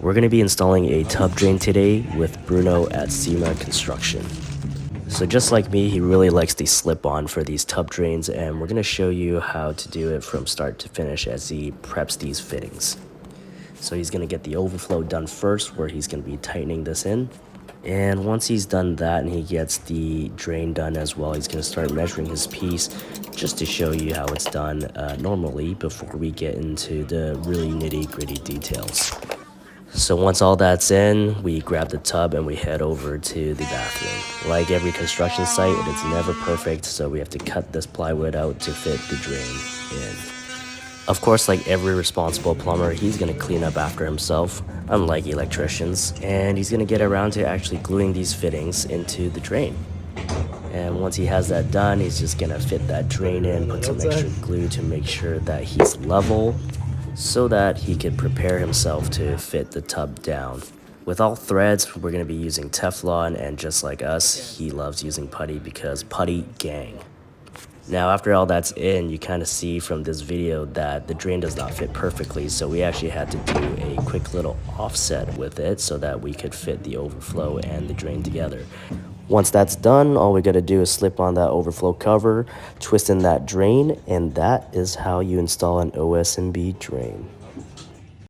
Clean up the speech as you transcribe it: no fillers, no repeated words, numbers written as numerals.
We're going to be installing a tub drain today with Bruno at Cima Construction. So just like me, he really likes the slip-on for these tub drains, and we're going to show you how to do it from start to finish as he preps these fittings. So he's going to get the overflow done first, where he's going to be tightening this in. And once he's done that and he gets the drain done as well, he's going to start measuring his piece just to show you how it's done normally before we get into the really nitty-gritty details. So once all that's in, we grab the tub and we head over to the bathroom. Like every construction site, it's never perfect, so we have to cut this plywood out to fit the drain in. Of course, like every responsible plumber, he's going to clean up after himself, unlike electricians, and he's going to get around to actually gluing these fittings into the drain. And once he has that done, he's just going to fit that drain in, put some extra glue to make sure that he's level, so that he could prepare himself to fit the tub down. With all threads, we're going to be using Teflon, and just like us, he loves using putty because putty gang. Now after all that's in, you kind of see from this video that the drain does not fit perfectly, so we actually had to do a quick little offset with it so that we could fit the overflow and the drain together. Once that's done, all we got to do is slip on that overflow cover, twist in that drain, and that is how you install an Os&b drain.